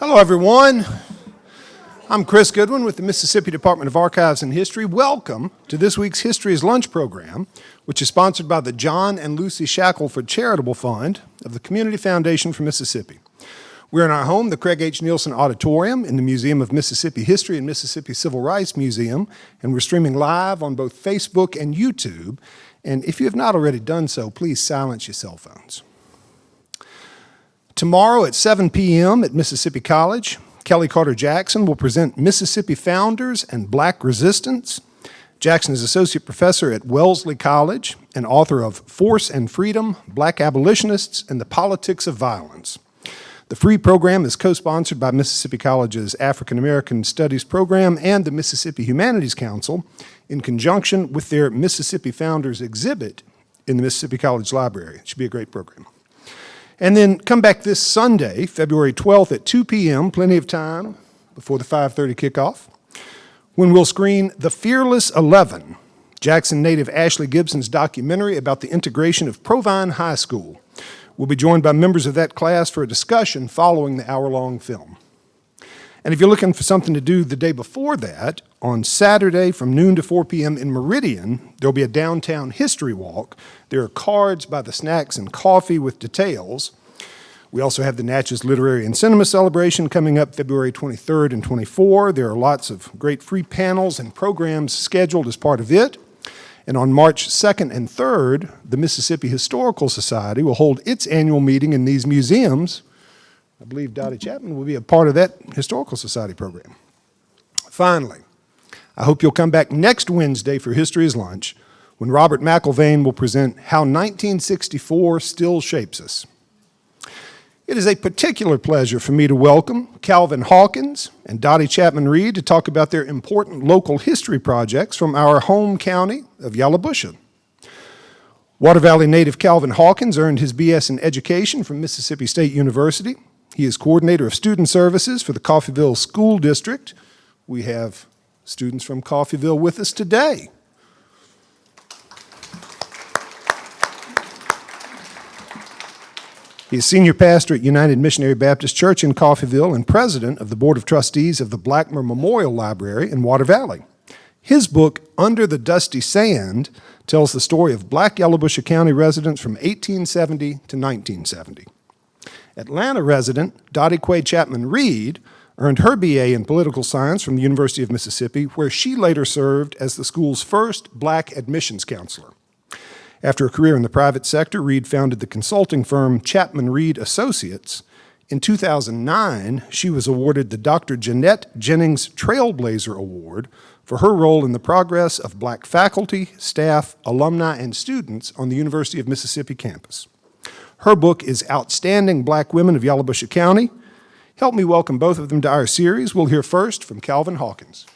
Hello, everyone. I'm Chris Goodwin with the Mississippi Department of Archives and History. Welcome to this week's History is Lunch program, which is sponsored by the John and Lucy Shackelford Charitable Fund of the Community Foundation for Mississippi. We're in our home, the Craig H. Nielsen Auditorium in the Museum of Mississippi History and Mississippi Civil Rights Museum, and we're streaming live on both Facebook and YouTube. And if you have not already done so, please silence your cell phones. Tomorrow at 7 p.m. at Mississippi College, Kelly Carter Jackson will present Mississippi Founders and Black Resistance. Jackson is Associate Professor at Wellesley College and author of Force and Freedom, Black Abolitionists and the Politics of Violence. The free program is co-sponsored by Mississippi College's African American Studies program and the Mississippi Humanities Council in conjunction with their Mississippi Founders exhibit in the Mississippi College Library. It should be a great program. And then come back this Sunday, February 12th at 2 p.m., plenty of time before the 5:30 kickoff, when we'll screen The Fearless 11, Jackson native Ashley Gibson's documentary about the integration of Provine High School. We'll be joined by members of that class for a discussion following the hour-long film. And if you're looking for something to do the day before that, on Saturday from noon to 4 p.m. in Meridian, there'll be a downtown history walk. There are cards by the snacks and coffee with details. We also have the Natchez Literary and Cinema Celebration coming up February 23rd and 24th. There are lots of great free panels and programs scheduled as part of it. And on March 2nd and 3rd, the Mississippi Historical Society will hold its annual meeting in these museums. I believe Dottie Chapman will be a part of that Historical Society program. Finally, I hope you'll come back next Wednesday for History is Lunch, when Robert McIlvaine will present How 1964 Still Shapes Us. It is a particular pleasure for me to welcome Calvin Hawkins and Dottie Chapman Reed to talk about their important local history projects from our home county of Yalobusha. Water Valley native Calvin Hawkins earned his B.S. in Education from Mississippi State University. He is coordinator of student services for the Coffeyville School District. We have students from Coffeyville with us today. He is senior pastor at United Missionary Baptist Church in Coffeyville and president of the Board of Trustees of the Blackmer Memorial Library in Water Valley. His book, Under the Dusty Sand, tells the story of Black Yalobusha County residents from 1870 to 1970. Atlanta resident Dottie Chapman Reed earned her B.A. in political science from the University of Mississippi, where she later served as the school's first black admissions counselor. After a career in the private sector, Reed founded the consulting firm Chapman Reed Associates. In 2009, she was awarded the Dr. Jeanette Jennings Trailblazer Award for her role in the progress of black faculty, staff, alumni, and students on the University of Mississippi campus. Her book is Outstanding Black Women of Yalobusha County. Help me welcome both of them to our series. We'll hear first from Calvin Hawkins.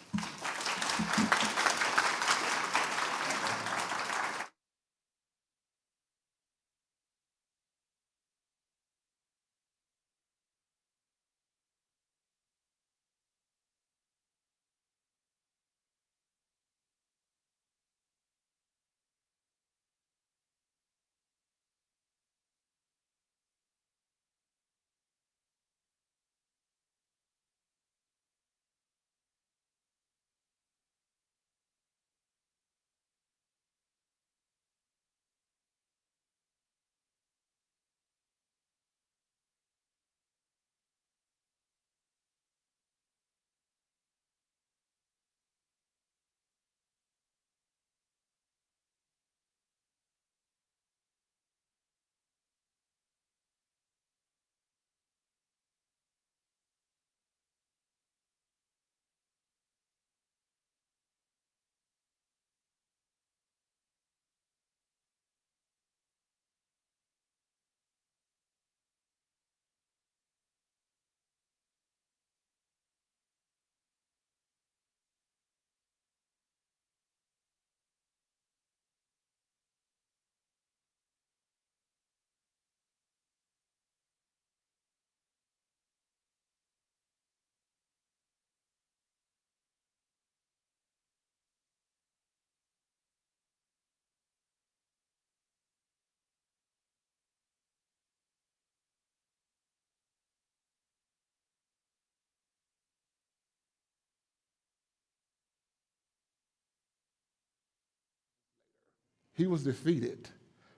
he was defeated.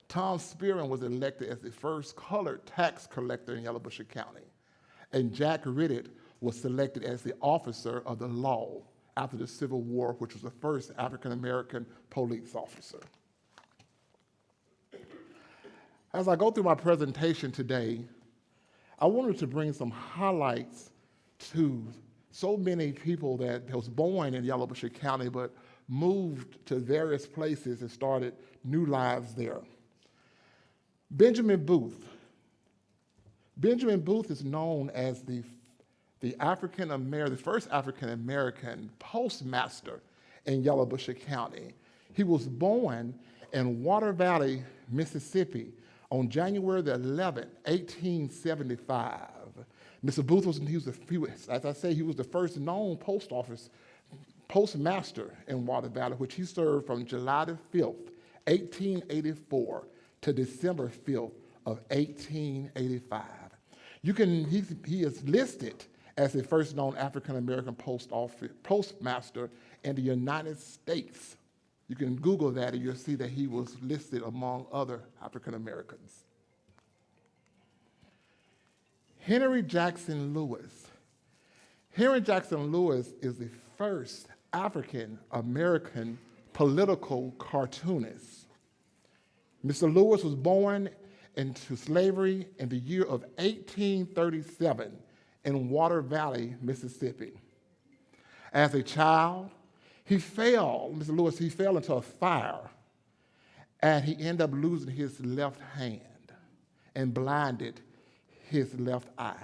Tom Spearman was elected as the first colored tax collector in Yalobusha County, and Jack Riddick was selected as the officer of the law after the Civil War, which was the first African-American police officer. As I go through my presentation today, I wanted to bring some highlights to so many people that was born in Yalobusha County but moved to various places and started new lives there. Benjamin Booth. Benjamin Booth is known as the first African-American postmaster in Yalobusha County. He was born in Water Valley, Mississippi on January the 11th, 1875. Mr. Booth was as I say, he was the first known postmaster in Water Valley, which he served from July the 5th, 1884 to December 5th of 1885. He is listed as the first known African-American postmaster in the United States. You can Google that and you'll see that he was listed among other African-Americans. Henry Jackson Lewis. Henry Jackson Lewis is the first African-American political cartoonist. Mr. Lewis was born into slavery in the year of 1837 in Water Valley, Mississippi. As a child, Mr. Lewis fell into a fire, and he ended up losing his left hand and blinded his left eye.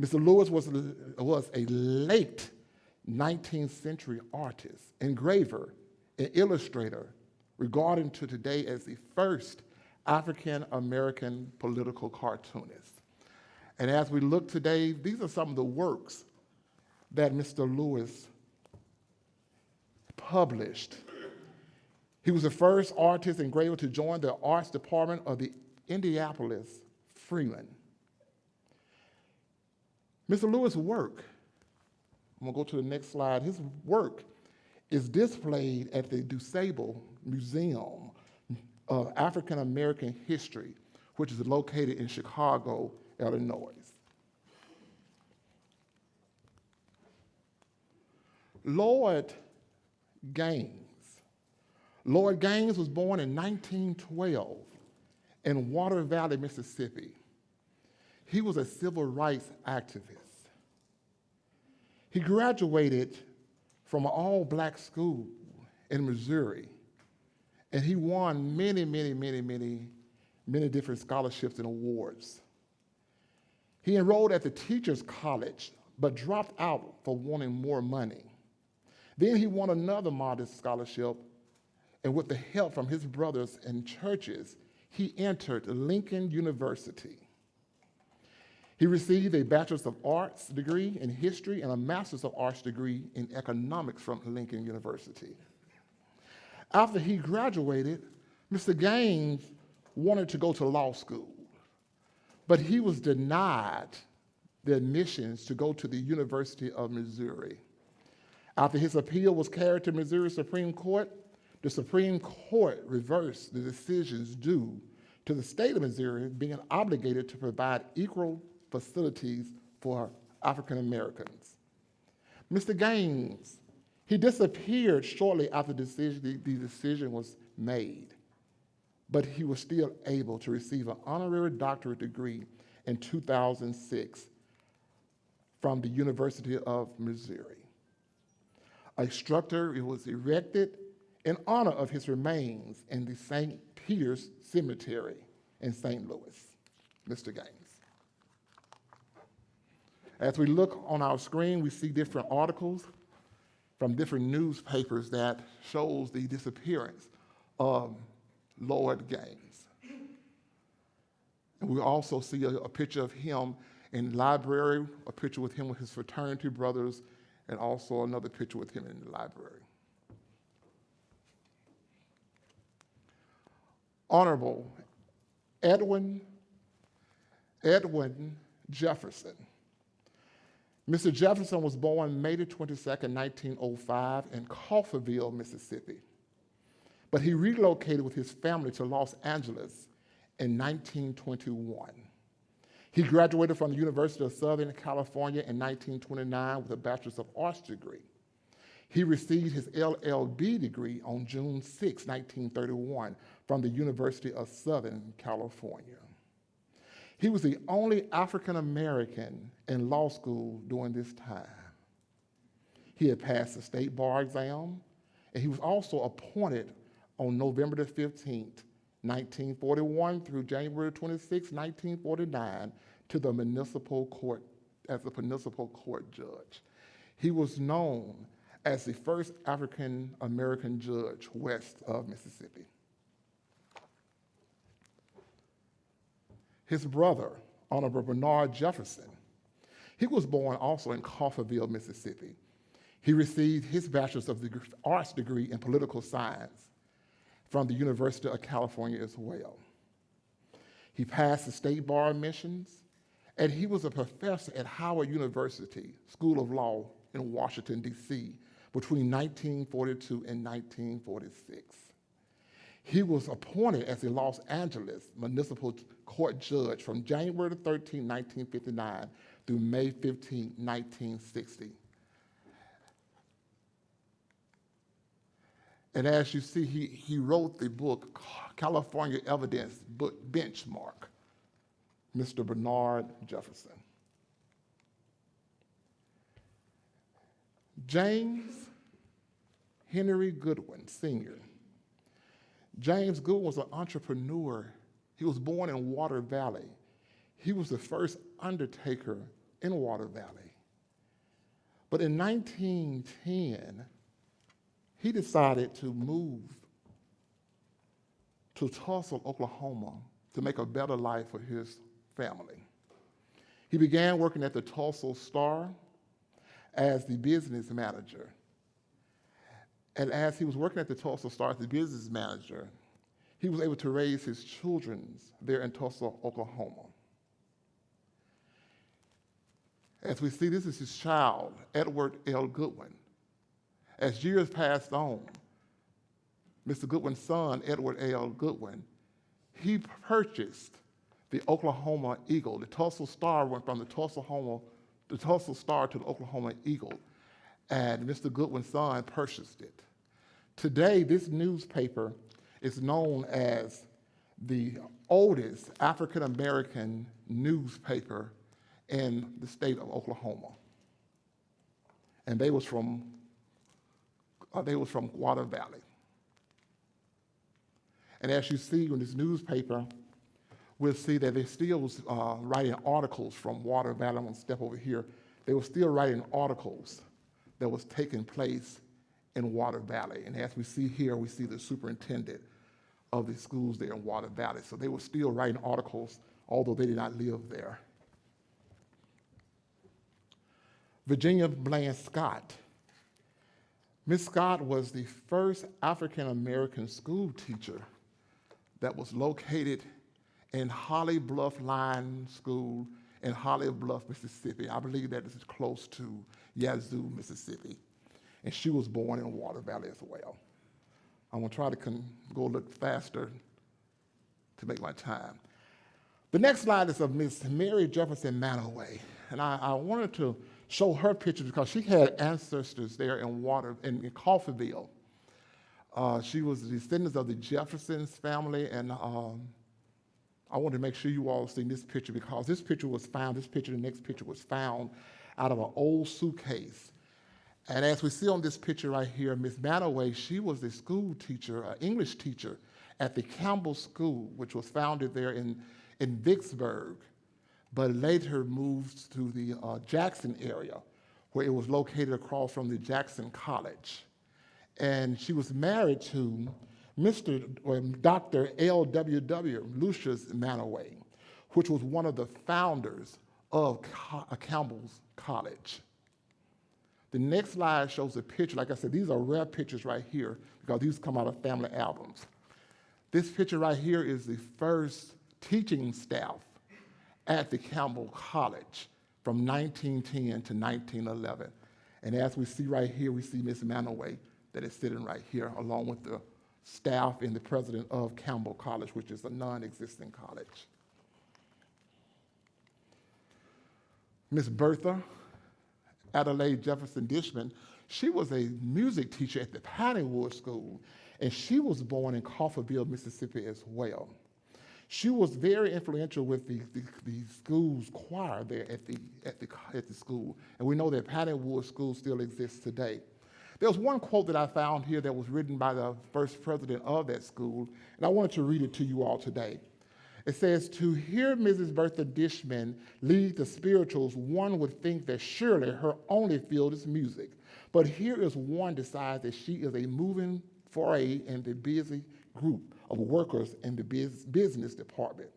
Mr. Lewis was a late 19th century artist, engraver, and illustrator, regarded to today as the first African-American political cartoonist. And as we look today, these are some of the works that Mr. Lewis published. He was the first artist engraver to join the arts department of the Indianapolis Freeman. Mr. Lewis' work, I'm gonna go to the next slide, his work is displayed at the DuSable Museum of African American History, which is located in Chicago, Illinois. Lloyd Gaines. Lloyd Gaines was born in 1912 in Water Valley, Mississippi. He was a civil rights activist. He graduated from an all-black school in Missouri, and he won many different scholarships and awards. He enrolled at the Teachers College, but dropped out for wanting more money. Then he won another modest scholarship, and with the help from his brothers and churches, he entered Lincoln University. He received a Bachelor's of Arts degree in history and a Master's of Arts degree in economics from Lincoln University. After he graduated, Mr. Gaines wanted to go to law school, but he was denied the admissions to go to the University of Missouri. After his appeal was carried to Missouri Supreme Court, the Supreme Court reversed the decisions due to the state of Missouri being obligated to provide equal facilities for African Americans. Mr. Gaines, he disappeared shortly after the decision was made, but he was still able to receive an honorary doctorate degree in 2006 from the University of Missouri. A structure was erected in honor of his remains in the St. Peter's Cemetery in St. Louis. Mr. Gaines. As we look on our screen, we see different articles from different newspapers that shows the disappearance of Lloyd Gaines. And we also see a picture of him in the library, a picture with him with his fraternity brothers, and also another picture with him in the library. Honorable Edwin Jefferson. Mr. Jefferson was born May the 22nd, 1905 in Coffeyville, Mississippi. but he relocated with his family to Los Angeles in 1921. He graduated from the University of Southern California in 1929 with a Bachelor's of Arts degree. He received his LLB degree on June 6, 1931, from the University of Southern California. He was the only African American in law school during this time. He had passed the state bar exam, and he was also appointed on November the 15th, 1941 through January 26, 1949, to the municipal court as a municipal court judge. He was known as the first African American judge west of Mississippi. His brother, Honorable Bernard Jefferson, he was born also in Coffeyville, Mississippi. He received his Bachelor's of Arts degree in political science from the University of California as well. He passed the state bar admissions, and he was a professor at Howard University School of Law in Washington, D.C. between 1942 and 1946. He was appointed as a Los Angeles Municipal Court judge from January 13, 1959 through May 15, 1960. And as you see, he wrote the book, California Evidence Book Benchmark, Mr. Bernard Jefferson. James Henry Goodwin, Sr. James Goodwin was an entrepreneur. He was born in Water Valley. He was the first undertaker in Water Valley. But in 1910, he decided to move to Tulsa, Oklahoma, to make a better life for his family. He began working at the Tulsa Star as the business manager. And as he was working at the Tulsa Star as the business manager, he was able to raise his children there in Tulsa, Oklahoma. As we see, this is his child, Edward L. Goodwin. As years passed on, Mr. Goodwin's son, Edward L. Goodwin, he purchased the Oklahoma Eagle. The Tulsa Star went from the Tulsa Star to the Oklahoma Eagle, and Mr. Goodwin's son purchased it. Today, this newspaper is known as the oldest African-American newspaper in the state of Oklahoma. And they was from Water Valley. And as you see in this newspaper, we'll see that they still was writing articles from Water Valley. I'm gonna step over here. They were still writing articles that was taking place in Water Valley. And as we see here, we see the superintendent of the schools there in Water Valley. So they were still writing articles, although they did not live there. Virginia Bland Scott. Miss Scott was the first African-American school teacher that was located in Holly Bluff Line School in Holly Bluff, Mississippi. I believe that is close to Yazoo, Mississippi. And she was born in Water Valley as well. I'm gonna try to go a little faster to make my time. The next slide is of Miss Mary Jefferson Manaway. And I wanted to show her picture because she had ancestors there in Coffeyville. She was the descendants of the Jeffersons family, and I wanted to make sure you all seen this picture because this picture, the next picture was found out of an old suitcase. And as we see on this picture right here, Miss Manaway, she was a school teacher, an English teacher at the Campbell School, which was founded there in Vicksburg, but later moved to the Jackson area, where it was located across from the Jackson College. And she was married to Dr. L.W.W. Lucius Manaway, which was one of the founders of Campbell's College. The next slide shows a picture. Like I said, these are rare pictures right here because these come out of family albums. This picture right here is the first teaching staff at the Campbell College from 1910 to 1911. And as we see right here, we see Miss Manaway that is sitting right here along with the staff and the president of Campbell College, which is a non-existing college. Miss Bertha Adelaide Jefferson Dishman, she was a music teacher at the Pineywood School, and she was born in Coffeyville, Mississippi as well. She was very influential with the school's choir there at the school, and we know that Pineywood School still exists today. There was one quote that I found here that was written by the first president of that school, and I wanted to read it to you all today. It says, "To hear Mrs. Bertha Dishman lead the spirituals, one would think that surely her only field is music. But here is one decides that she is a moving foray in the busy group of workers in the business department.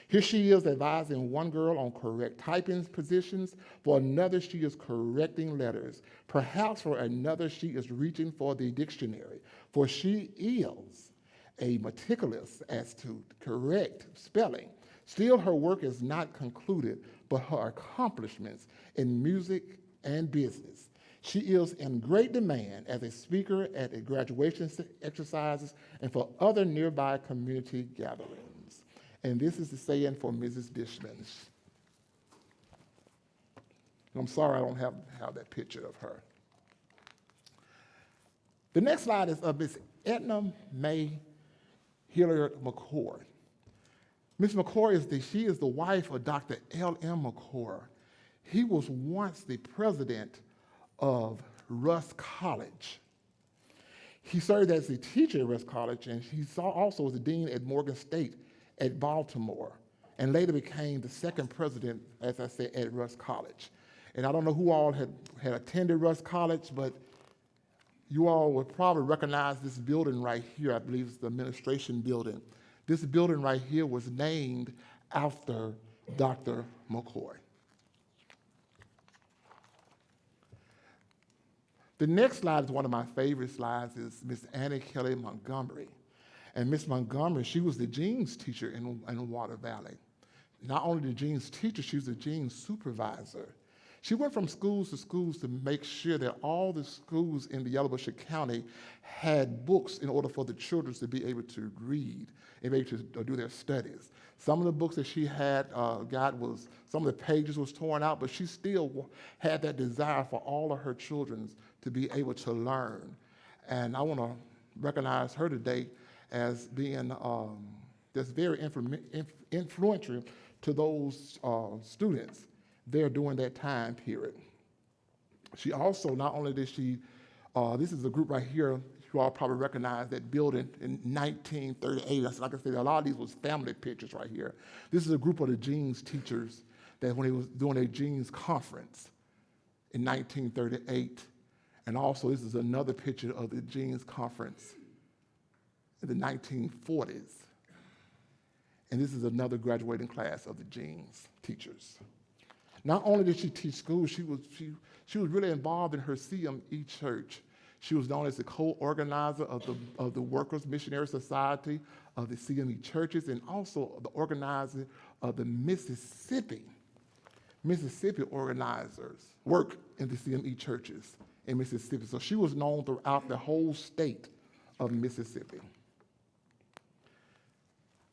Here she is advising one girl on correct typing positions, for another she is correcting letters. Perhaps for another she is reaching for the dictionary, for she is a meticulous as to correct spelling. Still, her work is not concluded, but her accomplishments in music and business. She is in great demand as a speaker at the graduation exercises and for other nearby community gatherings." And this is the saying for Mrs. Dishman. I'm sorry I don't have that picture of her. The next slide is of Miss Edna May Hilliard McCord. Miss McCord is the wife of Dr. L.M. McCord. He was once the president of Russ College. He served as a teacher at Russ College, and he also was the dean at Morgan State at Baltimore, and later became the second president, as I said, at Russ College. And I don't know who all had attended Russ College, but you all would probably recognize this building right here. I believe it's the administration building. This building right here was named after Dr. McCoy. The next slide is one of my favorite slides, is Miss Annie Kelly Montgomery. And Miss Montgomery, she was the jeans teacher in Water Valley. Not only the jeans teacher, she was the jeans supervisor. She went from schools to make sure that all the schools in the Yalobusha County had books in order for the children to be able to read and be able to do their studies. Some of the books that she had some of the pages was torn out, but she still had that desire for all of her children to be able to learn. And I want to recognize her today as being just very influential to those students there during that time period. She also, not only did she, this is a group right here, you all probably recognize that building in 1938. Like I said, a lot of these was family pictures right here. This is a group of the jeans teachers that when they was doing a jeans conference in 1938. And also this is another picture of the jeans conference in the 1940s. And this is another graduating class of the jeans teachers. Not only did she teach school, she was really involved in her CME church. She was known as the co-organizer of the Workers Missionary Society of the CME churches, and also the organizer of the Mississippi organizers work in the CME churches in Mississippi. So she was known throughout the whole state of Mississippi.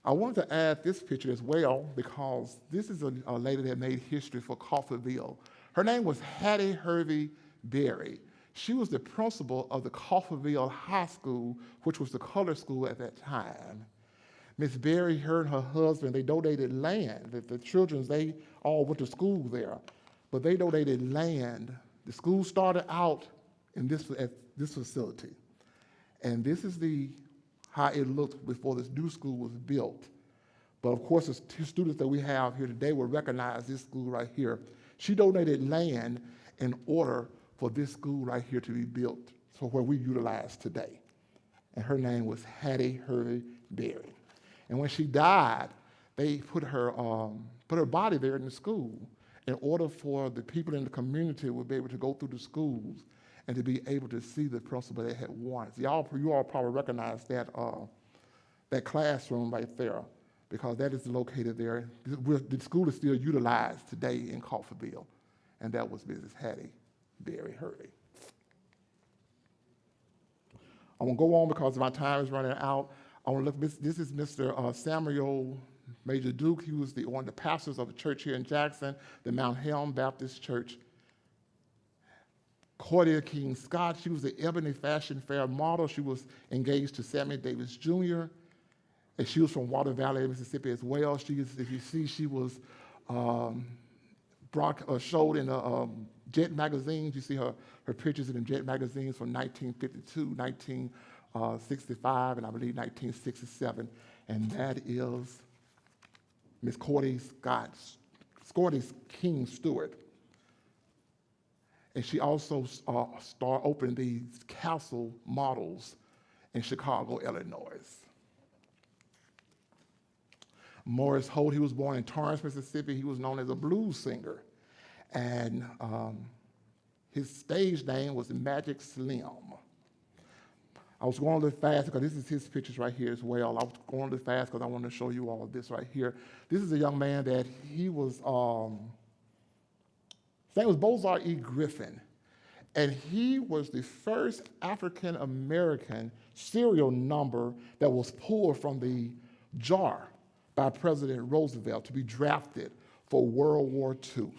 I wanted to add this picture as well because this is a lady that made history for Coffeyville. Her name was Hattie Hervey Berry. She was the principal of the Coffeyville High School, which was the color school at that time. Miss Berry, her and her husband, they donated land. The children, they all went to school there, but they donated land. The school started out at this facility, and this is how it looked before this new school was built. But of course, the two students that we have here today will recognize this school right here. She donated land in order for this school right here to be built for where we utilize today. And her name was Hattie Hervey Berry. And when she died, they put her body there in the school in order for the people in the community would be able to go through the schools and to be able to see the principal they had wanted. You all probably recognize that classroom right there because that is located there. The school is still utilized today in Coffeyville, and that was Mrs. Hattie Berry Hervey. I won't go on because my time is running out. I want to look. This is Mr. Samuel Major Duke. He was one of the pastors of the church here in Jackson, the Mount Helm Baptist Church. Cordia King Scott, she was the Ebony Fashion Fair model. She was engaged to Sammy Davis Jr., and she was from Water Valley, Mississippi as well. If you see, she was showed in Jet magazines. You see her pictures in the Jet magazines from 1952, 1965, and I believe 1967. And that is Miss Cordia King Stewart. And she also opened these Castle models in Chicago, Illinois. Morris Holt, he was born in Torrance, Mississippi. He was known as a blues singer. And his stage name was Magic Slim. I was going a little fast because this is his pictures right here as well. I was going a little fast because I wanted to show you all of this right here. This is a young man that he was, his name was Bozar E. Griffin. And he was the first African-American serial number that was pulled from the jar by President Roosevelt to be drafted for World War II.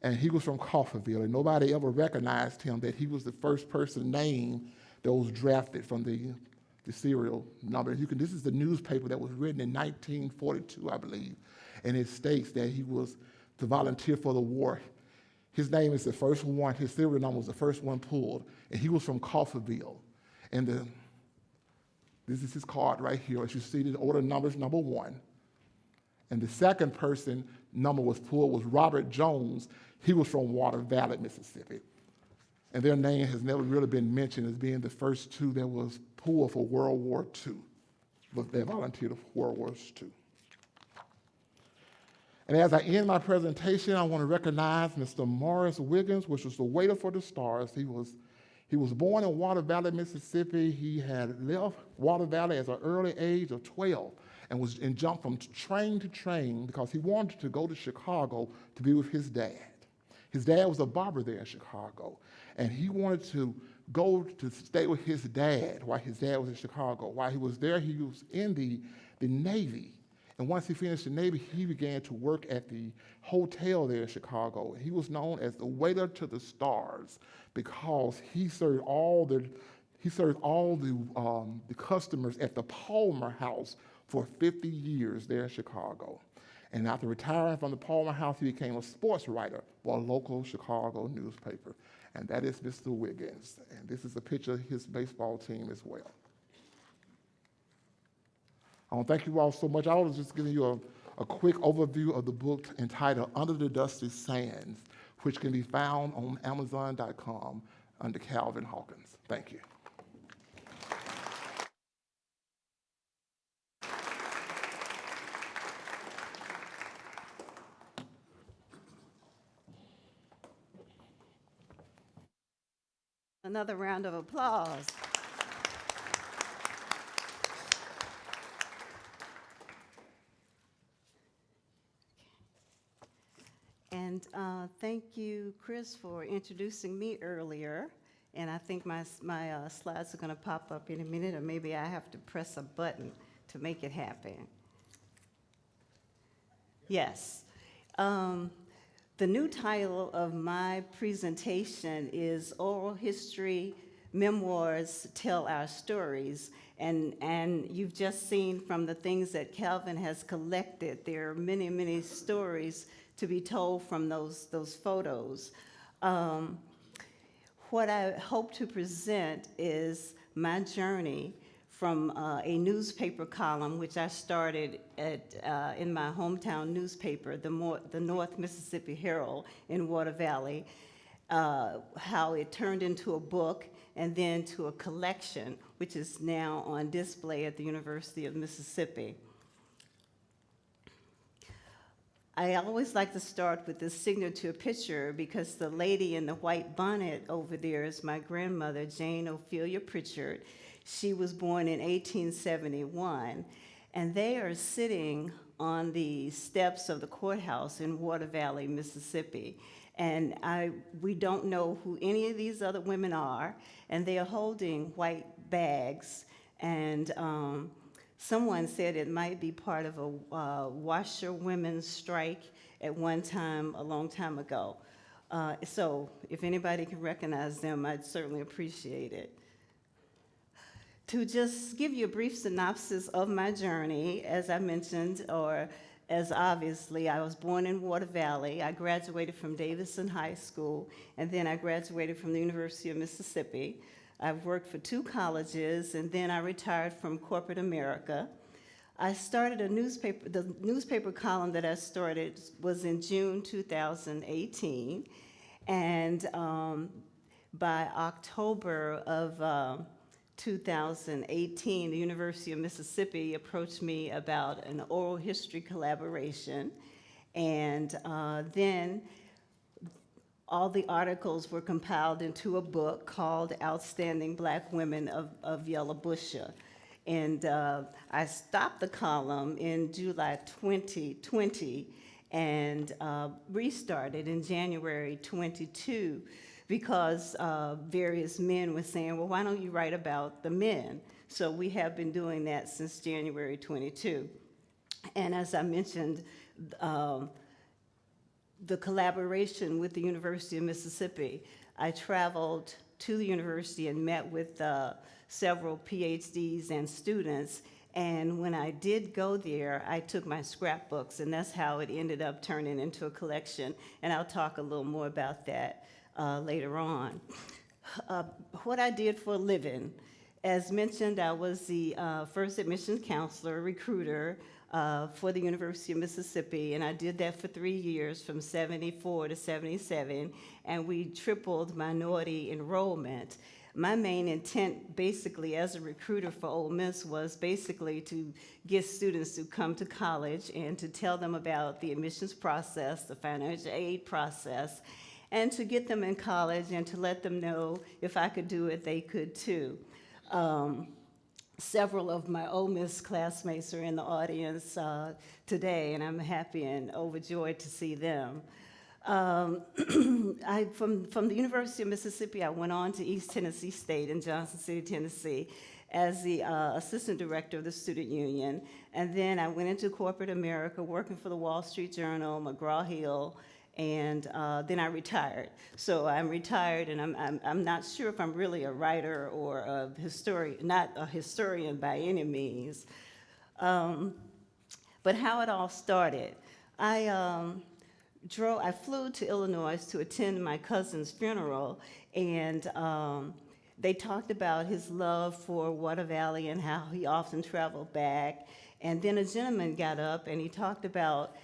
And he was from Coffeyville, and nobody ever recognized him that he was the first person named that was drafted from the serial number. This is the newspaper that was written in 1942, I believe, and it states that he was to volunteer for the war. His name is the first one, his serial number was the first one pulled, and he was from Coffeyville. And this is his card right here. As you see, the order number is number 1. And the second person number was pulled was Robert Jones. He was from Water Valley, Mississippi. And their name has never really been mentioned as being the first two that was pulled for World War II, but they volunteered for World War II. And as I end my presentation, I want to recognize Mr. Morris Wiggins, which was the waiter for the Stars. He was born in Water Valley, Mississippi. He had left Water Valley at an early age of 12 and jumped from train to train because he wanted to go to Chicago to be with his dad. His dad was a barber there in Chicago, and he wanted to go to stay with his dad while his dad was in Chicago. While he was there, he was in the Navy. And once he finished the Navy, he began to work at the hotel there in Chicago. He was known as the waiter to the stars because he served all the customers at the Palmer House for 50 years there in Chicago. And after retiring from the Palmer House, he became a sports writer for a local Chicago newspaper. And that is Mr. Wiggins. And this is a picture of his baseball team as well. I want to thank you all so much. I was just giving you a quick overview of the book entitled Under the Dusty Sands, which can be found on Amazon.com under Calvin Hawkins. Thank you. Another round of applause. And thank you, Chris, for introducing me earlier. And I think my slides are going to pop up in a minute, or maybe I have to press a button to make it happen. Yes. The new title of my presentation is Oral History, Memoirs Tell Our Stories. And you've just seen from the things that Calvin has collected, there are many, many stories to be told from those photos. What I hope to present is my journey from a newspaper column, which I started in my hometown newspaper, the North Mississippi Herald in Water Valley, how it turned into a book and then to a collection, which is now on display at the University of Mississippi. I always like to start with the signature picture because the lady in the white bonnet over there is my grandmother, Jane Ophelia Pritchard. She was born in 1871, and they are sitting on the steps of the courthouse in Water Valley, Mississippi. And we don't know who any of these other women are, and they are holding white bags. And someone said it might be part of a washerwomen's strike at one time, a long time ago. So if anybody can recognize them, I'd certainly appreciate it. To just give you a brief synopsis of my journey, as I mentioned, or as obviously, I was born in Water Valley. I graduated from Davidson High School, and then I graduated from the University of Mississippi. I've worked for 2 colleges, and then I retired from corporate America. I started a newspaper. The newspaper column that I started was in June 2018, and by October of 2018, the University of Mississippi approached me about an oral history collaboration, and then all the articles were compiled into a book called Outstanding Black Women of Yalobusha. And I stopped the column in July 2020 and restarted in January 22 because various men were saying, well, why don't you write about the men? So we have been doing that since January 22. And as I mentioned, the collaboration with the University of Mississippi, I traveled to the university and met with several PhDs and students. And when I did go there, I took my scrapbooks, and that's how it ended up turning into a collection. And I'll talk a little more about that later on. What I did for a living. As mentioned, I was the first admissions counselor, recruiter for the University of Mississippi, and I did that for 3 years, from 74 to 77, and we tripled minority enrollment. My main intent, basically, as a recruiter for Ole Miss was basically to get students to come to college and to tell them about the admissions process, the financial aid process, and to get them in college and to let them know if I could do it, they could too. Several of my Ole Miss classmates are in the audience today, and I'm happy and overjoyed to see them. From the University of Mississippi, I went on to East Tennessee State in Johnson City, Tennessee, as the assistant director of the student union. And then I went into corporate America, working for the Wall Street Journal, McGraw-Hill, and then I retired. So I'm retired, and I'm not sure if I'm really a writer or a historian, not a historian by any means. But how it all started, I flew to Illinois to attend my cousin's funeral, and they talked about his love for Water Valley and how he often traveled back. And then a gentleman got up and he talked about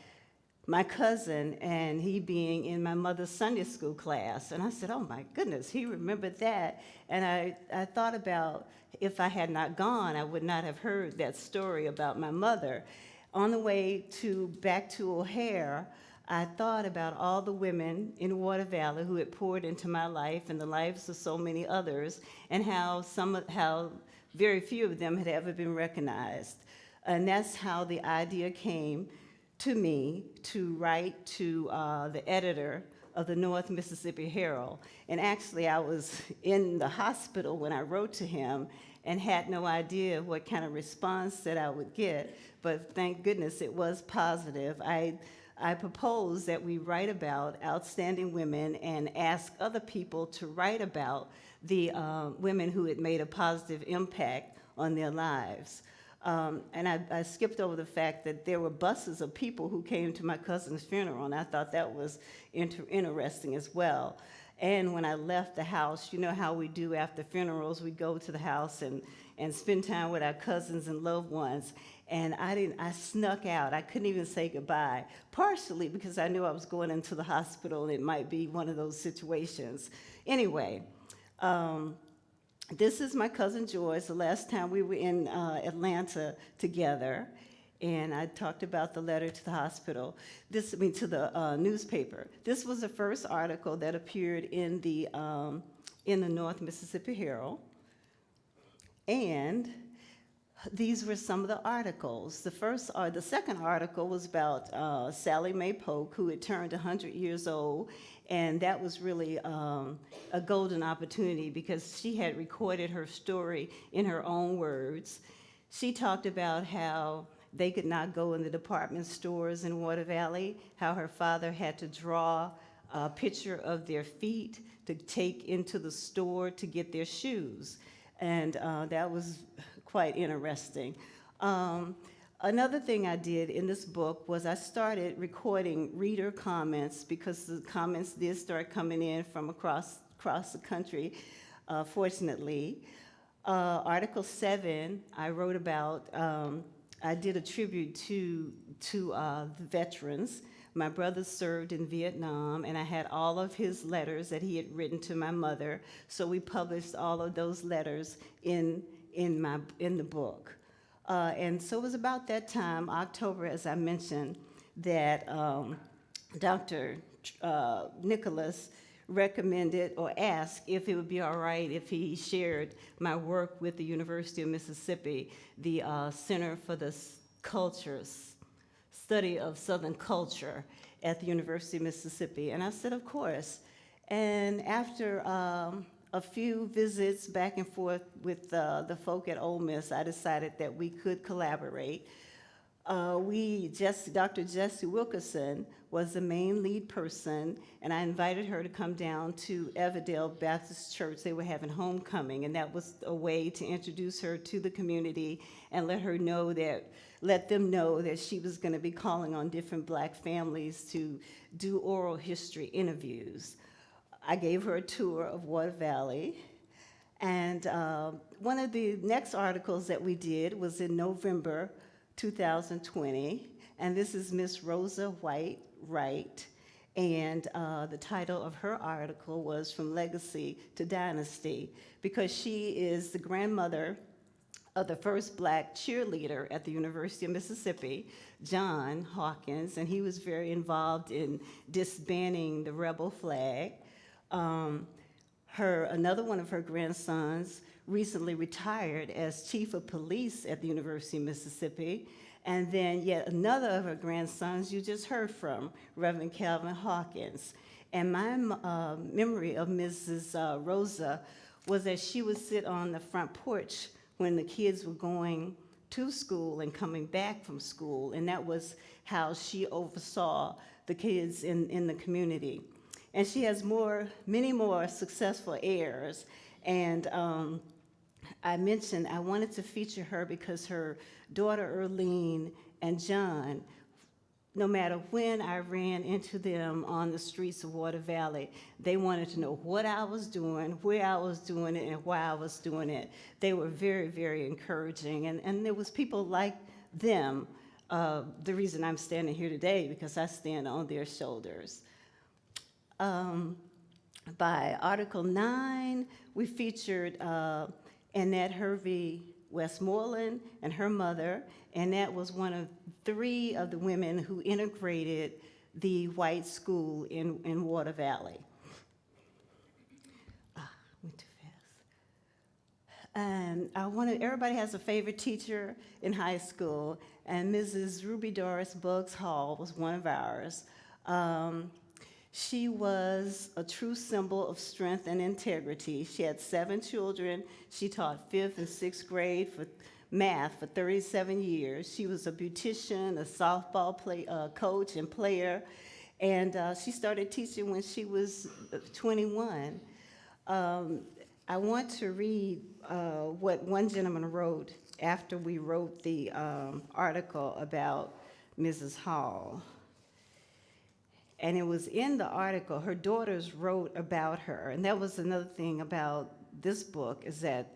my cousin and he being in my mother's Sunday school class. And I said, oh my goodness, he remembered that. And I thought about if I had not gone, I would not have heard that story about my mother. On the way back to O'Hare, I thought about all the women in Water Valley who had poured into my life and the lives of so many others, and how very few of them had ever been recognized. And that's how the idea came to me to write to the editor of the North Mississippi Herald. And actually, I was in the hospital when I wrote to him and had no idea what kind of response that I would get, but thank goodness it was positive. I proposed that we write about outstanding women and ask other people to write about the women who had made a positive impact on their lives. And I skipped over the fact that there were buses of people who came to my cousin's funeral, and I thought that was interesting as well. And when I left the house, you know how we do after funerals, we go to the house and spend time with our cousins and loved ones. And I snuck out. I couldn't even say goodbye, partially because I knew I was going into the hospital and it might be one of those situations. Anyway, this is my cousin Joyce, the last time we were in Atlanta together. And I talked about the letter to the hospital, to the newspaper. This was the first article that appeared in the North Mississippi Herald. And these were some of the articles. The second article was about Sally Mae Polk, who had turned 100 years old, And that was really a golden opportunity because she had recorded her story in her own words. She talked about how they could not go in the department stores in Water Valley, how her father had to draw a picture of their feet to take into the store to get their shoes. And that was quite interesting. Another thing I did in this book was I started recording reader comments because the comments did start coming in from across the country, fortunately. Article 7, I wrote about, I did a tribute to the veterans. My brother served in Vietnam, and I had all of his letters that he had written to my mother, so we published all of those letters in the book. And so it was about that time, October, as I mentioned, that Dr. Nicholas recommended or asked if it would be all right if he shared my work with the University of Mississippi, the Center for the Study of Southern Culture at the University of Mississippi. And I said, of course. And after a few visits back and forth with the folk at Ole Miss, I decided that we could collaborate. Dr. Jessie Wilkerson was the main lead person, and I invited her to come down to Everdale Baptist Church. They were having homecoming, and that was a way to introduce her to the community and let them know that she was going to be calling on different Black families to do oral history interviews. I gave her a tour of Water Valley, and one of the next articles that we did was in November 2020, and this is Miss Rosa White Wright, and the title of her article was From Legacy to Dynasty, because she is the grandmother of the first Black cheerleader at the University of Mississippi, John Hawkins, and he was very involved in disbanding the rebel flag. Another one of her grandsons recently retired as chief of police at the University of Mississippi. And then yet another of her grandsons you just heard from, Reverend Calvin Hawkins. And my memory of Mrs. Rosa was that she would sit on the front porch when the kids were going to school and coming back from school. And that was how she oversaw the kids in the community. And she has many more successful heirs. And I mentioned I wanted to feature her because her daughter Earlene and John, no matter when I ran into them on the streets of Water Valley, they wanted to know what I was doing, where I was doing it, and why I was doing it. They were very, very encouraging. And there was people like them, the reason I'm standing here today, because I stand on their shoulders. By Article 9, we featured Annette Hervey Westmoreland and her mother, and that was one of 3 of the women who integrated the white school in Water Valley. Went too fast. And everybody has a favorite teacher in high school, and Mrs. Ruby Doris Buggs Hall was one of ours. She was a true symbol of strength and integrity. She had 7 children. She taught 5th and 6th grade for math for 37 years. She was a beautician, a softball coach and player, and she started teaching when she was 21. I want to read what one gentleman wrote after we wrote the article about Mrs. Hall. And it was in the article, her daughters wrote about her. And that was another thing about this book, is that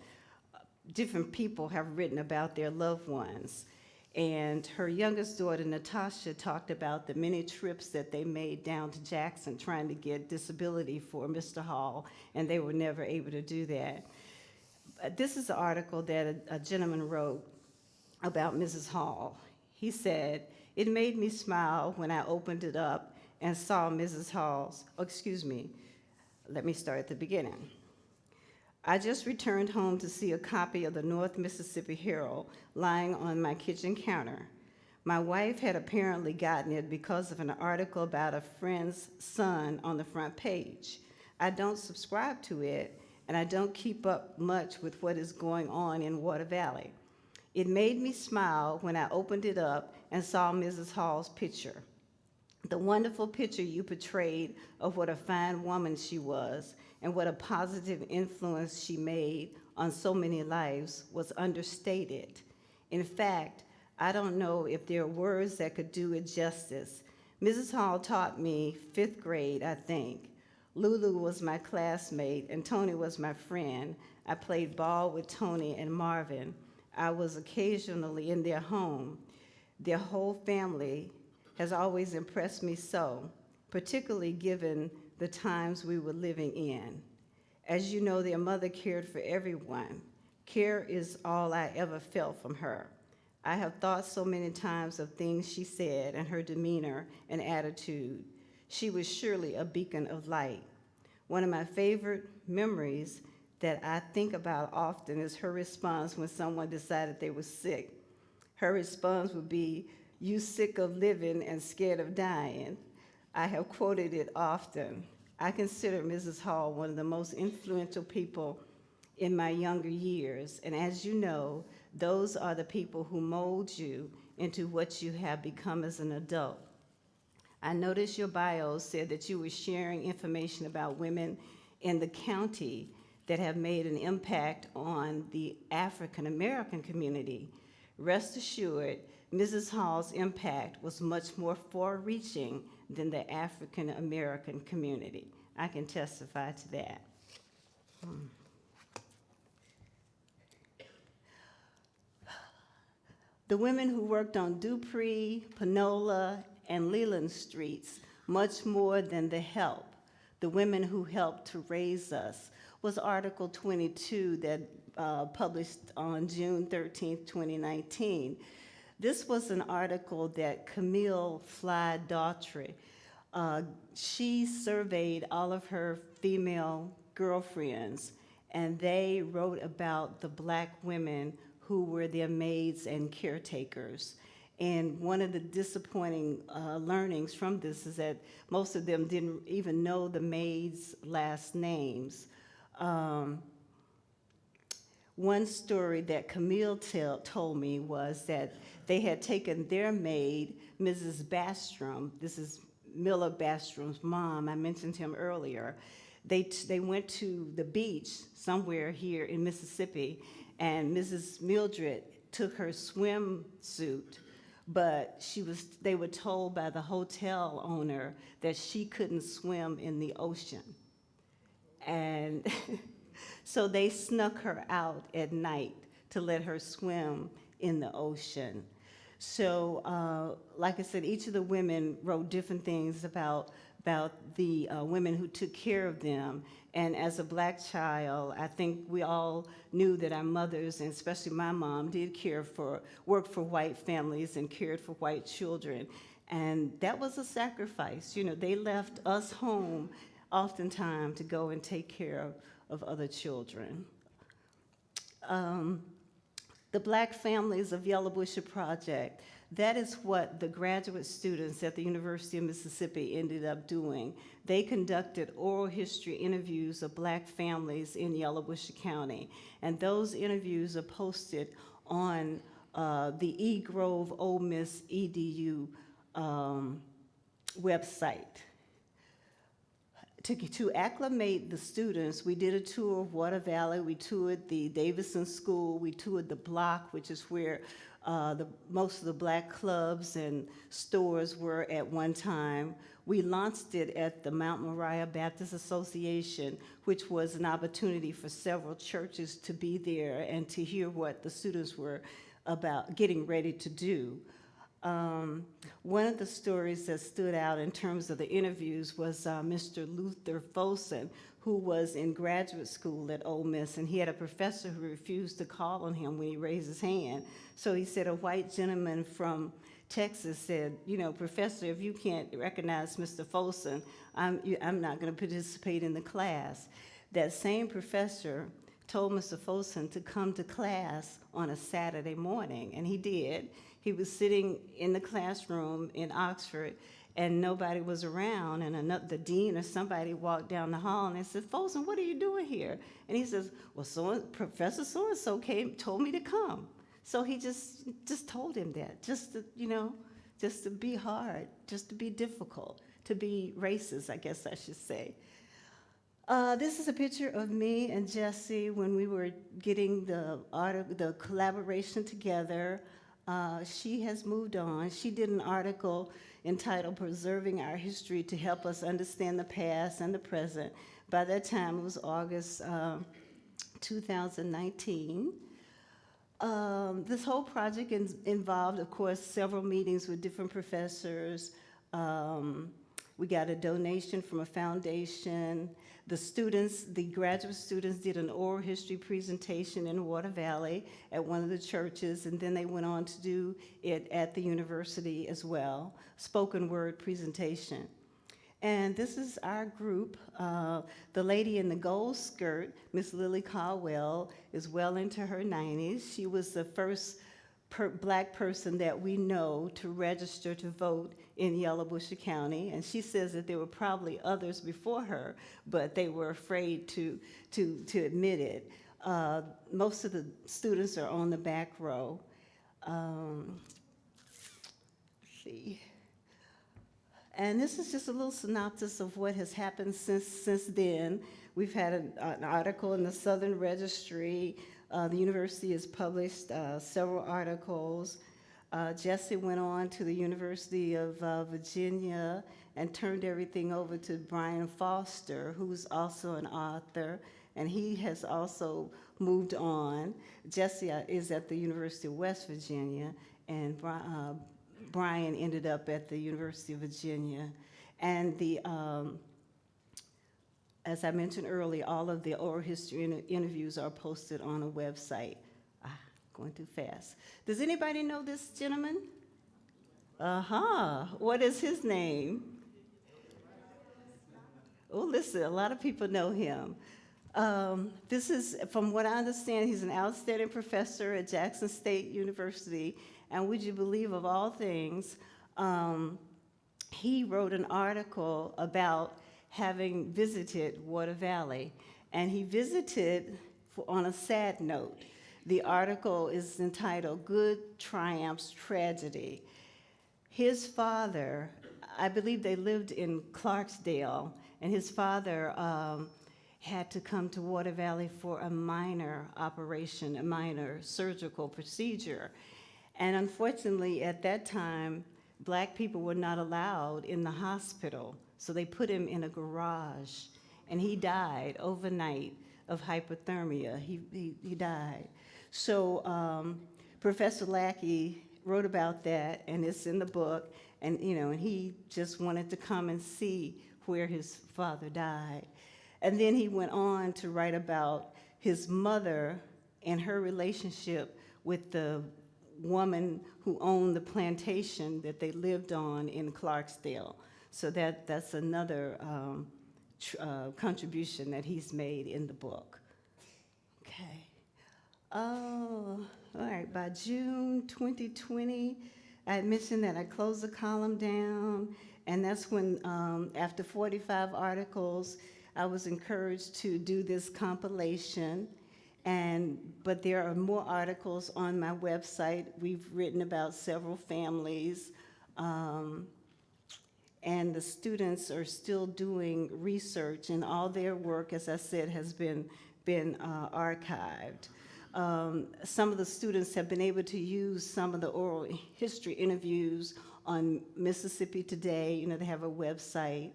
different people have written about their loved ones. And her youngest daughter, Natasha, talked about the many trips that they made down to Jackson trying to get disability for Mr. Hall, and they were never able to do that. This is an article that a gentleman wrote about Mrs. Hall. He said, "It made me smile when I opened it up and saw Mrs. Hall's," let me start at the beginning. "I just returned home to see a copy of the North Mississippi Herald lying on my kitchen counter. My wife had apparently gotten it because of an article about a friend's son on the front page. I don't subscribe to it, and I don't keep up much with what is going on in Water Valley. It made me smile when I opened it up and saw Mrs. Hall's picture. The wonderful picture you portrayed of what a fine woman she was and what a positive influence she made on so many lives was understated. In fact, I don't know if there are words that could do it justice. Mrs. Hall taught me 5th grade, I think. Lulu was my classmate and Tony was my friend. I played ball with Tony and Marvin. I was occasionally in their home. Their whole family has always impressed me so, particularly given the times we were living in. As you know, their mother cared for everyone. Care is all I ever felt from her. I have thought so many times of things she said and her demeanor and attitude. She was surely a beacon of light. One of my favorite memories that I think about often is her response when someone decided they were sick. Her response would be, "You sick of living and scared of dying." I have quoted it often. I consider Mrs. Hall one of the most influential people in my younger years, and as you know, those are the people who mold you into what you have become as an adult. I noticed your bio said that you were sharing information about women in the county that have made an impact on the African American community. Rest assured, Mrs. Hall's impact was much more far-reaching than the African American community. I can testify to that. The women who worked on Dupree, Panola, and Leland Streets, much more than the help, the women who helped to raise us, was Article 22 that published on June 13th, 2019. This was an article that Camille Fly Daughtry, she surveyed all of her female girlfriends, and they wrote about the Black women who were their maids and caretakers. And one of the disappointing learnings from this is that most of them didn't even know the maids' last names. One story that Camille told me was that they had taken their maid, Mrs. Bastrom, this is Miller Bastrom's mom, I mentioned him earlier. They went to the beach somewhere here in Mississippi, and Mrs. Mildred took her swimsuit, but they were told by the hotel owner that she couldn't swim in the ocean. And so they snuck her out at night to let her swim in the ocean. So, like I said, each of the women wrote different things about the women who took care of them. And as a Black child, I think we all knew that our mothers, and especially my mom, did worked for white families and cared for white children. And that was a sacrifice. You know, they left us home oftentimes to go and take care of other children. The Black Families of Yalobusha Project, that is what the graduate students at the University of Mississippi ended up doing. They conducted oral history interviews of Black families in Yalobusha County, and those interviews are posted on the eGrove Ole Miss EDU website. To acclimate the students, we did a tour of Water Valley, we toured the Davidson School, we toured the block, which is where most of the Black clubs and stores were at one time. We launched it at the Mount Moriah Baptist Association, which was an opportunity for several churches to be there and to hear what the students were about getting ready to do. One of the stories that stood out in terms of the interviews was Mr. Luther Fosen, who was in graduate school at Ole Miss, and he had a professor who refused to call on him when he raised his hand. So he said, a white gentleman from Texas said, you know, "Professor, if you can't recognize Mr. Fosen, I'm not going to participate in the class." That same professor told Mr. Folsom to come to class on a Saturday morning, and he did. He was sitting in the classroom in Oxford, and nobody was around, and the dean or somebody walked down the hall, and they said, "Folsom, what are you doing here?" And he says, "Well, Professor so-and-so told me to come." So he just told him that, just to be hard, just to be difficult, to be racist, I guess I should say. This is a picture of me and Jessie when we were getting the collaboration together. She has moved on. She did an article entitled "Preserving Our History to Help Us Understand the Past and the Present." By that time, it was August 2019. This whole project involved, of course, several meetings with different professors. We got a donation from a foundation. The graduate students did an oral history presentation in Water Valley at one of the churches, and then they went on to do it at the university as well, spoken word presentation. And this is our group. The lady in the gold skirt, Miss Lily Caldwell, is well into her 90s. She was the first Black person that we know to register to vote in Yalobusha County, and she says that there were probably others before her, but they were afraid to admit it. Most of the students are on the back row. Let's see. And this is just a little synopsis of what has happened since then. We've had an article in the Southern Registry. The university has published several articles. Jessie went on to the University of Virginia and turned everything over to Brian Foster, who's also an author, and he has also moved on. Jessie is at the University of West Virginia, and Brian ended up at the University of Virginia. And as I mentioned earlier, all of the oral history interviews are posted on a website. Going too fast. Does anybody know this gentleman? What is his name? Oh, listen, a lot of people know him. This is, from what I understand, he's an outstanding professor at Jackson State University, and would you believe, of all things, he wrote an article about having visited Water Valley, and he visited on a sad note. The article is entitled "Good Triumphs Tragedy." His father, I believe they lived in Clarksdale, and his father had to come to Water Valley for a minor operation, a minor surgical procedure. And unfortunately, at that time, Black people were not allowed in the hospital, so they put him in a garage, and he died overnight of hypothermia. He died. So Professor Lackey wrote about that, and it's in the book, and and he just wanted to come and see where his father died. And then he went on to write about his mother and her relationship with the woman who owned the plantation that they lived on in Clarksdale. So that's another contribution that he's made in the book. Okay. Oh, all right. By June 2020, I had mentioned that I closed the column down, and that's when, after 45 articles, I was encouraged to do this compilation. But there are more articles on my website. We've written about several families, and the students are still doing research, and all their work, as I said, has been archived. Some of the students have been able to use some of the oral history interviews on Mississippi Today. They have a website.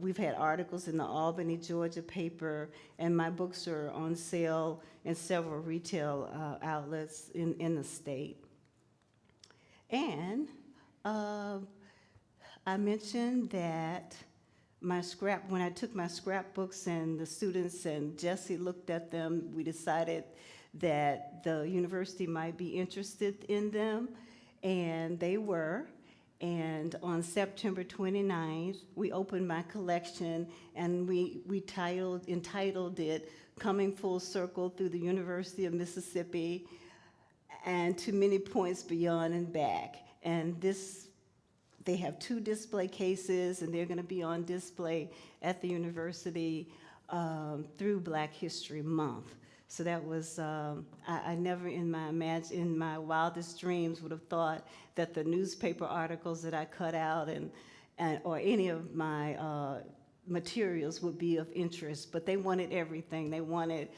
We've had articles in the Albany, Georgia paper, and my books are on sale in several retail outlets in the state. And I mentioned that when I took my scrapbooks and the students and Jessie looked at them, we decided that the university might be interested in them, and they were. And on September 29th, we opened my collection, and we entitled it coming full circle through the University of Mississippi and to many points beyond and back. And they have 2 display cases, and they're going to be on display at the university through Black History Month. So that was, I never in my wildest dreams would have thought that the newspaper articles that I cut out or any of my materials would be of interest, but they wanted everything. They wanted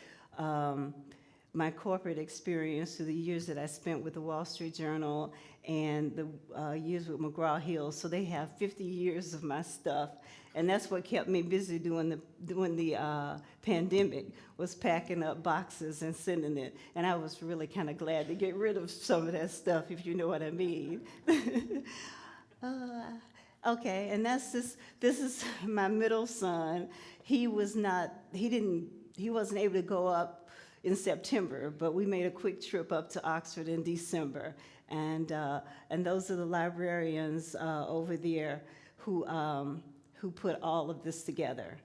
my corporate experience through the years that I spent with the Wall Street Journal and the years with McGraw-Hill. So they have 50 years of my stuff. And that's what kept me busy during the pandemic, was packing up boxes and sending it. And I was really kind of glad to get rid of some of that stuff, if you know what I mean. Okay, and this is my middle son. He wasn't able to go up in September, but we made a quick trip up to Oxford in December. And those are the librarians over there who put all of this together.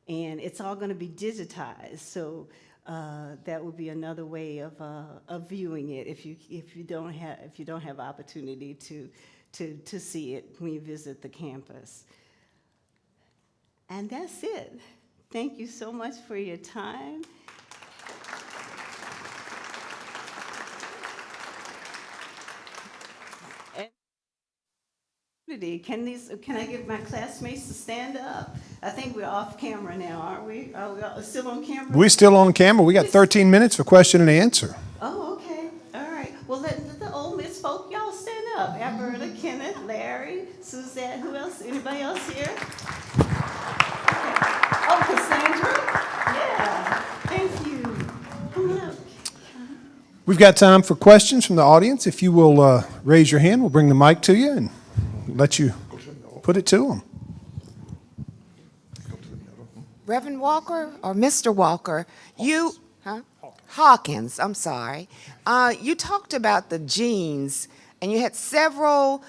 And it's all going to be digitized, so that would be another way of viewing it if you don't have opportunity to see it when you visit the campus. And that's it. Thank you so much for your time. Can I get my classmates to stand up? I think we're off camera now, aren't we? Are we still on camera? We're still on camera. We got 13 minutes for question and answer. Oh, okay. All right. Well, let the old Miss folk, y'all stand up. Alberta, Kenneth, Larry, Suzette, who else? Anybody else here? Okay. Oh, Cassandra? Yeah. Thank you. Come on up. We've got time for questions from the audience. If you will raise your hand, we'll bring the mic to you and let you put it to them. Reverend Walker or Mr. Walker, Hawkins, I'm sorry. You talked about the genes, and you had several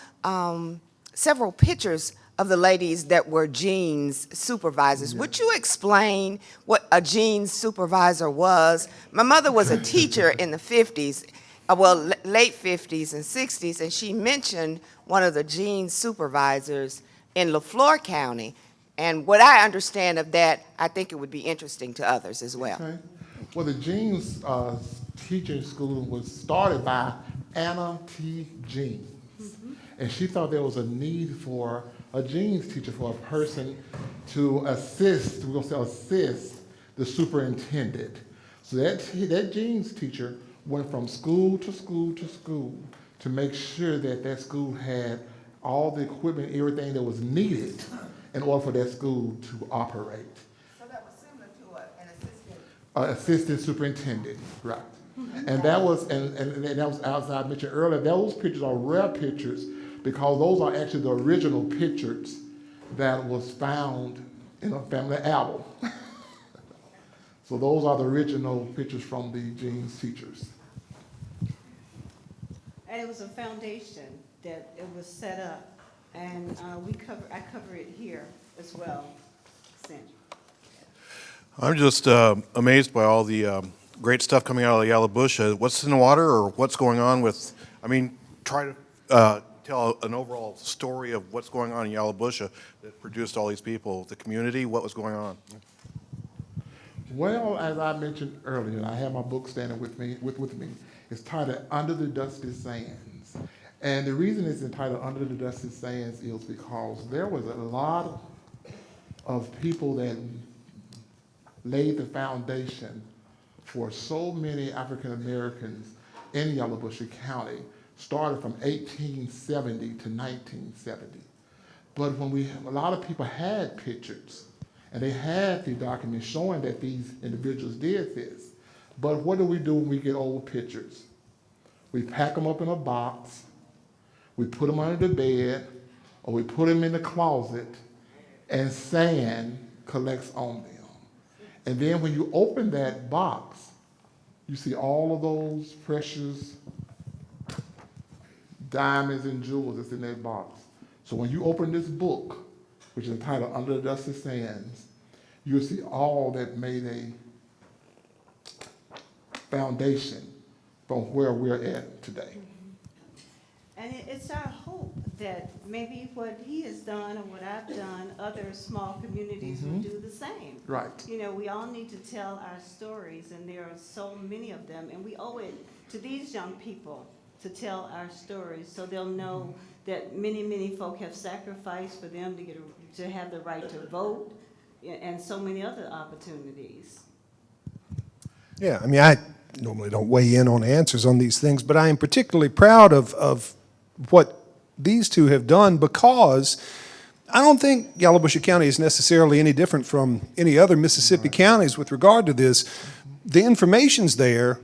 pictures of the ladies that were genes supervisors. Yeah. Would you explain what a genes supervisor was? My mother was a teacher in the 50s, late 50s and 60s, and she mentioned one of the genes supervisors in LaFleur County. And what I understand of that, I think it would be interesting to others as well. Okay. Well, the genes teaching school was started by Anna T. Jeans. Mm-hmm. And she thought there was a need for a genes teacher, for a person to assist the superintendent. So that genes teacher went from school to school to school to make sure that that school had all the equipment, everything that was needed in order for that school to operate. So that was similar to an assistant superintendent, right? Mm-hmm. And that was, and that was, as I mentioned earlier, those pictures are rare pictures because those are actually the original pictures that was found in a family album. So those are the original pictures from the genes teachers. And it was a foundation that it was set up, and I cover it here as well, Sandra. I'm just amazed by all the great stuff coming out of the Yalobusha. What's in the water, or what's going on with, try to tell an overall story of what's going on in Yalobusha that produced all these people, the community, what was going on? Well, as I mentioned earlier, and I have my book standing with me, it's titled Under the Dusty Sands. And the reason it's entitled Under the Dusty Sands is because there was a lot of people that laid the foundation for so many African Americans in Yalobusha County, started from 1870 to 1970. But a lot of people had pictures, and they had the documents showing that these individuals did this. But what do we do when we get old pictures? We pack them up in a box, we put them under the bed, or we put them in the closet, and sand collects on them. And then when you open that box, you see all of those precious diamonds and jewels that's in that box. So when you open this book, which is entitled Under the Dusty Sands, you'll see all that made a foundation from where we're at today. And it's our hope that maybe what he has done or what I've done, other small communities will do the same. Right. You know, we all need to tell our stories, and there are so many of them, and we owe it to these young people to tell our stories so they'll know that many, many folk have sacrificed for them to have the right to vote and so many other opportunities. Yeah, I mean, I normally don't weigh in on answers on these things, but I am particularly proud of what these two have done, because I don't think Yalobusha County is necessarily any different from any other Mississippi counties with regard to this. The information's there,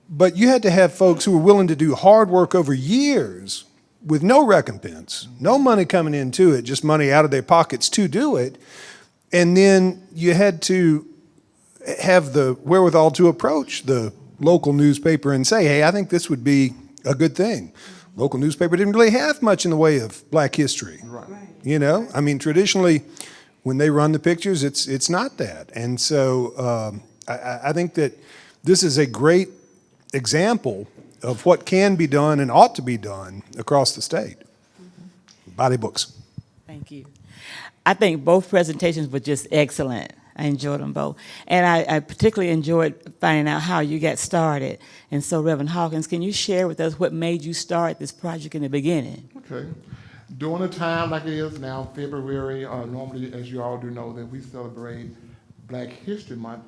but you had to have folks who were willing to do hard work over years with no recompense, no money coming into it, just money out of their pockets to do it. And then you had to have the wherewithal to approach the local newspaper and say, hey, I think this would be a good thing. Local newspaper didn't really have much in the way of black history. Right. You know, I mean, traditionally, when they run the pictures, it's not that. And so I think that this is a great example of what can be done and ought to be done across the state. Body books. Thank you. I think both presentations were just excellent. I enjoyed them both. And I particularly enjoyed finding out how you got started. And so, Reverend Hawkins, can you share with us what made you start this project in the beginning? Okay. During a time like it is now, February, normally, as you all do know, that we celebrate Black History Month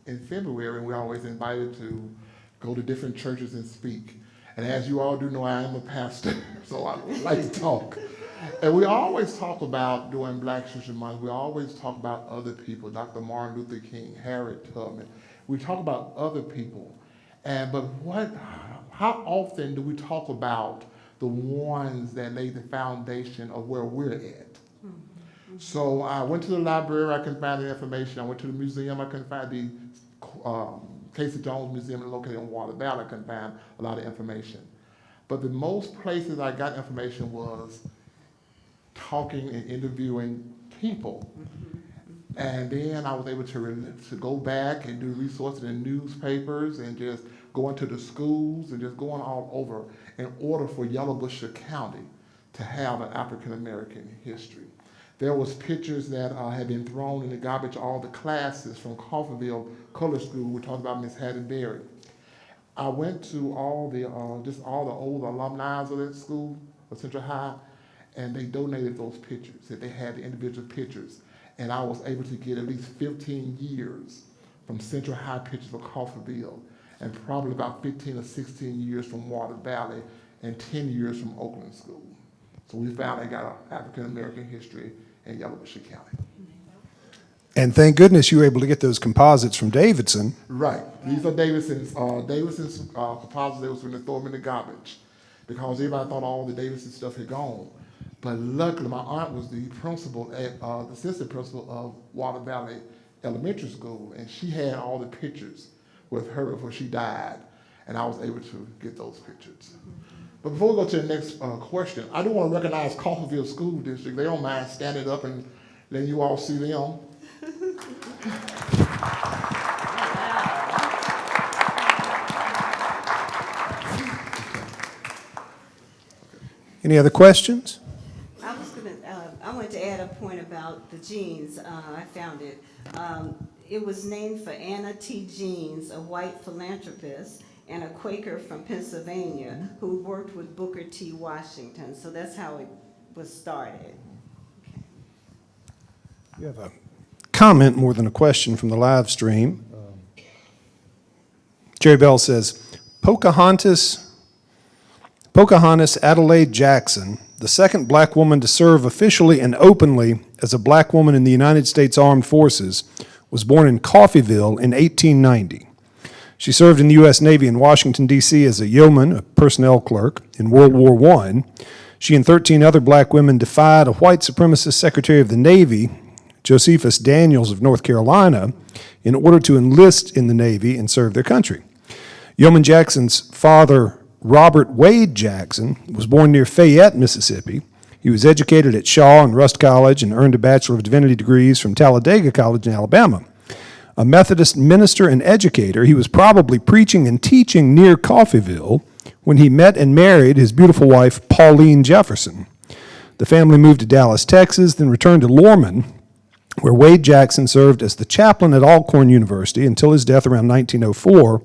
in February, and we're always invited to go to different churches and speak. And as you all do know, I am a pastor, so I like to talk. And we always talk about, during Black History Month, we always talk about other people, Dr. Martin Luther King, Harriet Tubman. We talk about other people. But how often do we talk about the ones that laid the foundation of where we're at? So I went to the library, I couldn't find the information. I went to the museum, I couldn't find the Casey Jones Museum located in Water Valley, I couldn't find a lot of information. But the most places I got information was talking and interviewing people. And then I was able to go back and do resources in newspapers and just go into the schools and just going all over in order for Yalobusha County to have an African American history. There was pictures that had been thrown in the garbage, all the classes from Coffeyville Color School. We talked about Miss Hattie Berry. I went to all the old alumni of that school, of Central High, and they donated those pictures, that they had the individual pictures. And I was able to get at least 15 years from Central High pictures of Coffeyville, and probably about 15 or 16 years from Water Valley, and 10 years from Oakland School. So we finally got an African American history in Yalobusha County. And thank goodness you were able to get those composites from Davidson. Right. These are Davidson's composites. They was when they throw them in the garbage, because everybody thought all the Davidson stuff had gone. But luckily, my aunt was the principal, the assistant principal of Water Valley Elementary School, and she had all the pictures with her before she died, and I was able to get those pictures. But before we go to the next question, I do want to recognize Coffeyville School District. They don't mind standing up and letting you all see them. Any other questions? I wanted to add a point about the jeans. I found it. It was named for Anna T. Jeans, a white philanthropist and a Quaker from Pennsylvania who worked with Booker T. Washington. So that's how it was started. Okay. You have a comment more than a question from the live stream. Jerry Bell says, Pocahontas Adelaide Jackson, the second black woman to serve officially and openly as a black woman in the United States Armed Forces, was born in Coffeyville in 1890. She served in the U.S. Navy in Washington, D.C. as a yeoman, a personnel clerk, in World War I. She and 13 other black women defied a white supremacist Secretary of the Navy, Josephus Daniels of North Carolina, in order to enlist in the Navy and serve their country. Yeoman Jackson's father, Robert Wade Jackson, was born near Fayette, Mississippi. He was educated at Shaw and Rust College and earned a Bachelor of Divinity degrees from Talladega College in Alabama. A Methodist minister and educator, he was probably preaching and teaching near Coffeyville when he met and married his beautiful wife, Pauline Jefferson. The family moved to Dallas, Texas, then returned to Lorman, where Wade Jackson served as the chaplain at Alcorn University until his death around 1904.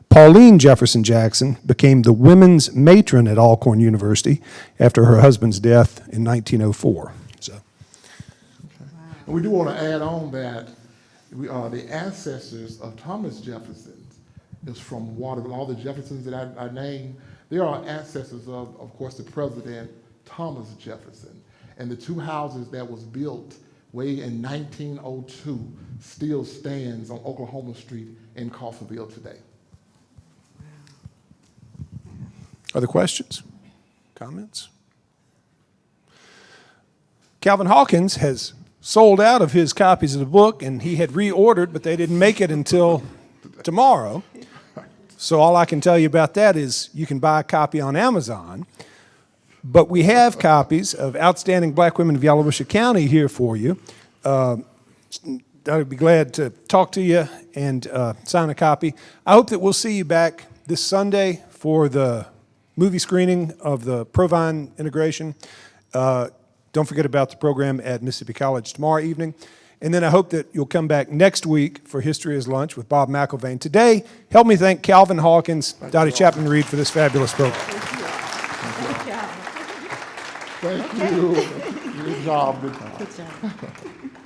Pauline Jefferson Jackson became the women's matron at Alcorn University after her husband's death in 1904. And we do want to add on that the ancestors of Thomas Jefferson is from Waterville. All the Jeffersons that I named, they are ancestors of course, the president, Thomas Jefferson. And the two houses that was built way in 1902 still stands on Oklahoma Street in Coffeyville today. Other questions? Comments? Calvin Hawkins has sold out of his copies of the book, and he had reordered, but they didn't make it until tomorrow. So all I can tell you about that is you can buy a copy on Amazon. But we have copies of Outstanding Black Women of Yalobusha County here for you. I'd be glad to talk to you and sign a copy. I hope that we'll see you back this Sunday for the movie screening of the Provine integration. Don't forget about the program at Mississippi College tomorrow evening. And then I hope that you'll come back next week for History is Lunch with Bob McIlvaine. Today, help me thank Calvin Hawkins, Dottie Chapman Reed for this fabulous program. Thank you. Good job. Good job. Good job.